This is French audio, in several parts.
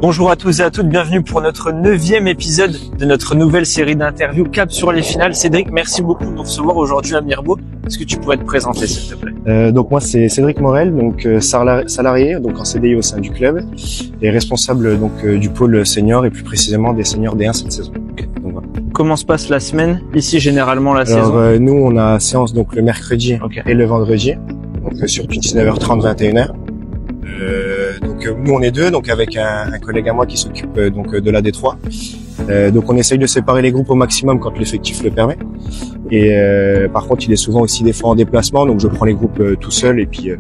Bonjour à tous et à toutes, bienvenue pour notre 9e épisode de notre nouvelle série d'interviews Cap sur les finales. Cédric, merci beaucoup de nous recevoir aujourd'hui à Mirbeau. Est-ce que tu pourrais te présenter s'il te plaît? Donc moi c'est Cédric Morel, donc salarié, donc en CDI au sein du club et responsable donc du pôle senior et plus précisément des seniors D1 cette saison. Donc, voilà. Comment se passe la semaine ici généralement la saison? Nous on a séance donc le mercredi et le vendredi, donc sur 19h30 21h. Donc nous on est deux, donc avec un collègue à moi qui s'occupe donc de la D3. Donc on essaye de séparer les groupes au maximum quand l'effectif le permet. Et par contre il est souvent aussi des fois en déplacement, donc je prends les groupes tout seul et puis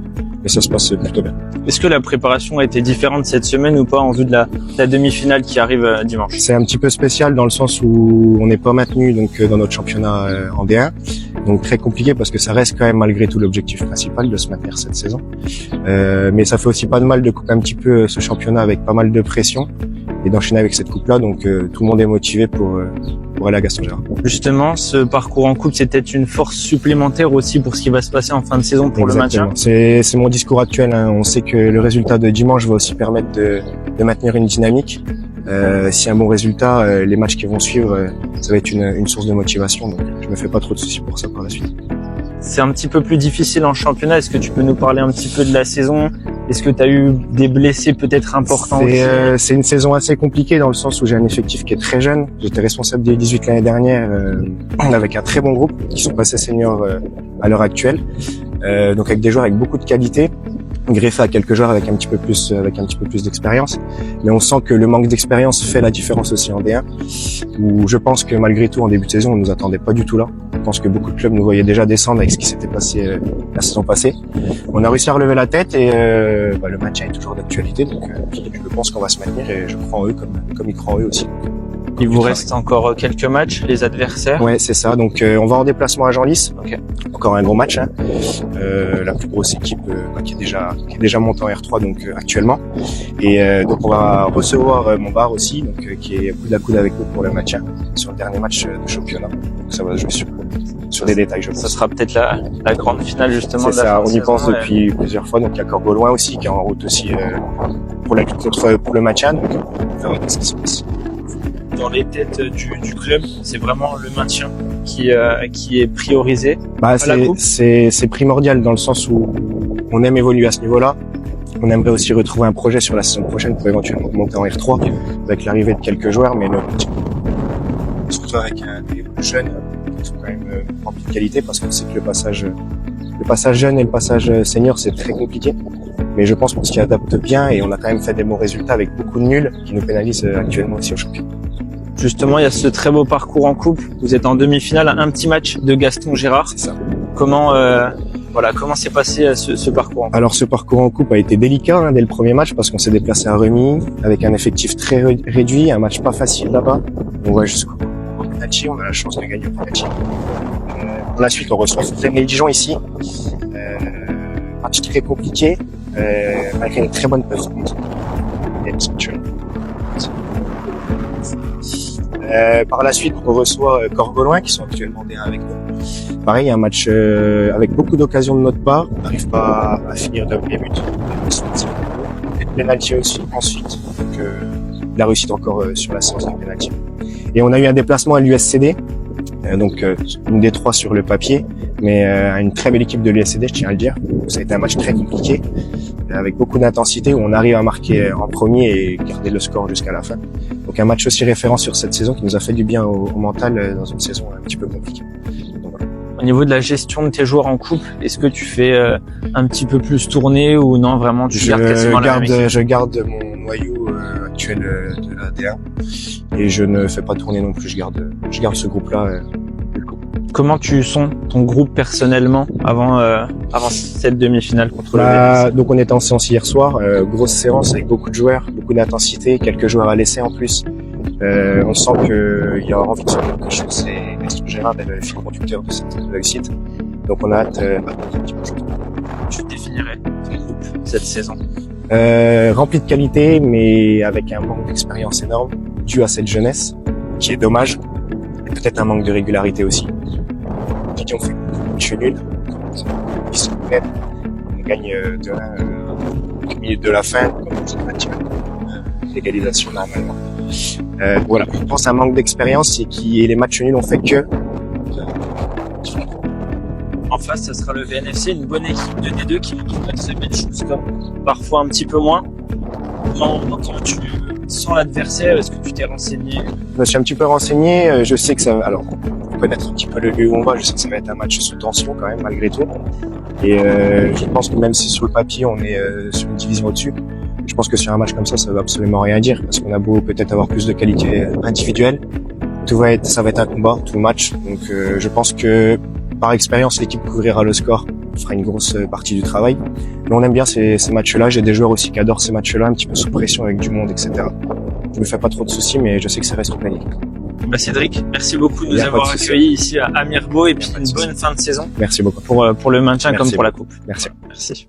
mais ça se passe plutôt bien. Est-ce que la préparation a été différente cette semaine ou pas en vue de la demi-finale qui arrive dimanche? C'est un petit peu spécial dans le sens où on n'est pas maintenu donc dans notre championnat en D1. Donc très compliqué parce que ça reste quand même malgré tout l'objectif principal de se maintenir cette saison. Mais ça fait aussi pas de mal de couper un petit peu ce championnat avec pas mal de pression et d'enchaîner avec cette coupe-là. Donc tout le monde est motivé pour aller à Gaston Gérard. Justement, ce parcours en coupe, c'est peut-être une force supplémentaire aussi pour ce qui va se passer en fin de saison pour Exactement. le maintien. C'est mon discours actuel. On sait que le résultat de dimanche va aussi permettre de maintenir une dynamique. Si un bon résultat, les matchs qui vont suivre, ça va être une source de motivation. Donc, je me fais pas trop de soucis pour ça par la suite. C'est un petit peu plus difficile en championnat. Est-ce que tu peux nous parler un petit peu de la saison? Est-ce que tu as eu des blessés peut-être importants aussi? C'est une saison assez compliquée dans le sens où j'ai un effectif qui est très jeune. J'étais responsable des 18 l'année dernière avec un très bon groupe qui sont passés seniors à l'heure actuelle. Donc avec des joueurs avec beaucoup de qualité, greffé à quelques joueurs avec un petit peu plus d'expérience, mais on sent que le manque d'expérience fait la différence aussi en D1, où je pense que malgré tout en début de saison on nous attendait pas du tout là. Je pense que beaucoup de clubs nous voyaient déjà descendre avec ce qui s'était passé la saison passée. On a réussi à relever la tête et le match est toujours d'actualité, donc je pense qu'on va se maintenir et je crois en eux comme ils croient en eux aussi. Il vous reste encore quelques matchs, les adversaires? Ouais, c'est ça. Donc on va en déplacement à Genlis. Okay. Encore un gros match, hein. La plus grosse équipe qui est déjà montée en R3 donc actuellement. Et donc on va recevoir Montbard aussi, donc qui est coude à coude avec nous pour le match sur le dernier match de championnat. Donc ça va jouer sur des détails, je pense. Ça sera peut-être la grande finale justement. C'est ça. On y pense depuis plusieurs fois. Donc il y a Corbeau-Loin aussi qui est en route aussi pour la lutte pour le match. Donc on verra ce qui se passe. Dans les têtes du club, c'est vraiment le maintien qui est priorisé. C'est primordial dans le sens où on aime évoluer à ce niveau-là. On aimerait aussi retrouver un projet sur la saison prochaine pour éventuellement monter en R3 avec l'arrivée de quelques joueurs, mais surtout avec des plus jeunes qui sont quand même remplis de qualité parce qu'on sait que le passage jeune et le passage senior c'est très compliqué. Mais je pense qu'on s'y adapte bien et on a quand même fait des bons résultats avec beaucoup de nuls qui nous pénalisent actuellement aussi au championnat. Justement, il y a ce très beau parcours en coupe. Vous êtes en demi-finale, un petit match de Gaston Gérard. C'est ça. Comment s'est passé ce parcours en coupe? Alors ce parcours en coupe a été délicat dès le premier match parce qu'on s'est déplacé à Remy avec un effectif très réduit, un match pas facile là-bas. On va jusqu'au penalty, on a la chance de gagner au penalty. Pour la suite, on reçoit Fontaine-les-Dijon ici. Match très compliqué, malgré une très bonne performance. Par la suite, on reçoit Corbeau-Loin qui sont actuellement D1 avec nous. Pareil, un match avec beaucoup d'occasions de notre part. On n'arrive pas à finir de premier but. Et de pénalty aussi ensuite. Donc la réussite encore sur la séance de pénalty. Et on a eu un déplacement à l'USCD. Donc une des trois sur le papier, mais une très belle équipe de l'USCD, je tiens à le dire. Ça a été un match très compliqué, avec beaucoup d'intensité, où on arrive à marquer en premier et garder le score jusqu'à la fin. Donc un match aussi référent sur cette saison qui nous a fait du bien au mental dans une saison un petit peu compliquée. Donc, voilà. Au niveau de la gestion de tes joueurs en couple, est-ce que tu fais un petit peu plus tourner ou non, vraiment tu gardes quasiment la même équipe? Je garde mon noyau actuel de la D1 et je ne fais pas tourner non plus, je garde ce groupe-là. Comment tu sens ton groupe personnellement avant cette demi-finale contre le VNS? Donc on était en séance hier soir, grosse séance avec beaucoup de joueurs, beaucoup d'intensité, quelques joueurs à l'essai en plus. On sent qu'il y a envie de se faire quelque chose et Gaston Gérard est le fil conducteur de cette réussite. Donc on a hâte d'un petit peu. Tu définirais ton groupe cette saison? Rempli de qualité, mais avec un manque d'expérience énorme, dû à cette jeunesse, qui est dommage, et peut-être un manque de régularité aussi. On fait match nul, ils sont bêtes, on gagne de 1 au milieu de la fin, comme on d'égalisation normalement. Voilà, je pense à un manque d'expérience et les matchs nuls ont fait que En face, ça sera le VNFC, une bonne équipe de D2 qui va très belles choses, comme parfois un petit peu moins. Comment tu sens l'adversaire? Est-ce que tu t'es renseigné? Je me suis un petit peu renseigné. Je sais que ça, alors, faut connaître un petit peu le lieu où on va. Je sais que ça va être un match sous tension quand même, malgré tout. Et je pense que même si sur le papier on est sur une division au-dessus, je pense que sur un match comme ça veut absolument rien dire parce qu'on a beau peut-être avoir plus de qualité individuelle, ça va être un combat tout le match. Donc je pense que par expérience l'équipe couvrira le score, fera une grosse partie du travail. Mais on aime bien ces matchs-là. J'ai des joueurs aussi qui adorent ces matchs-là, un petit peu sous pression avec du monde, etc. Je me fais pas trop de soucis, mais je sais que ça reste une belle équipe. Bah Cédric, merci beaucoup de nous avoir accueillis ici à Mirbeau et puis une bonne fin de saison. Merci beaucoup. Pour le maintien comme pour la coupe. Merci. Merci.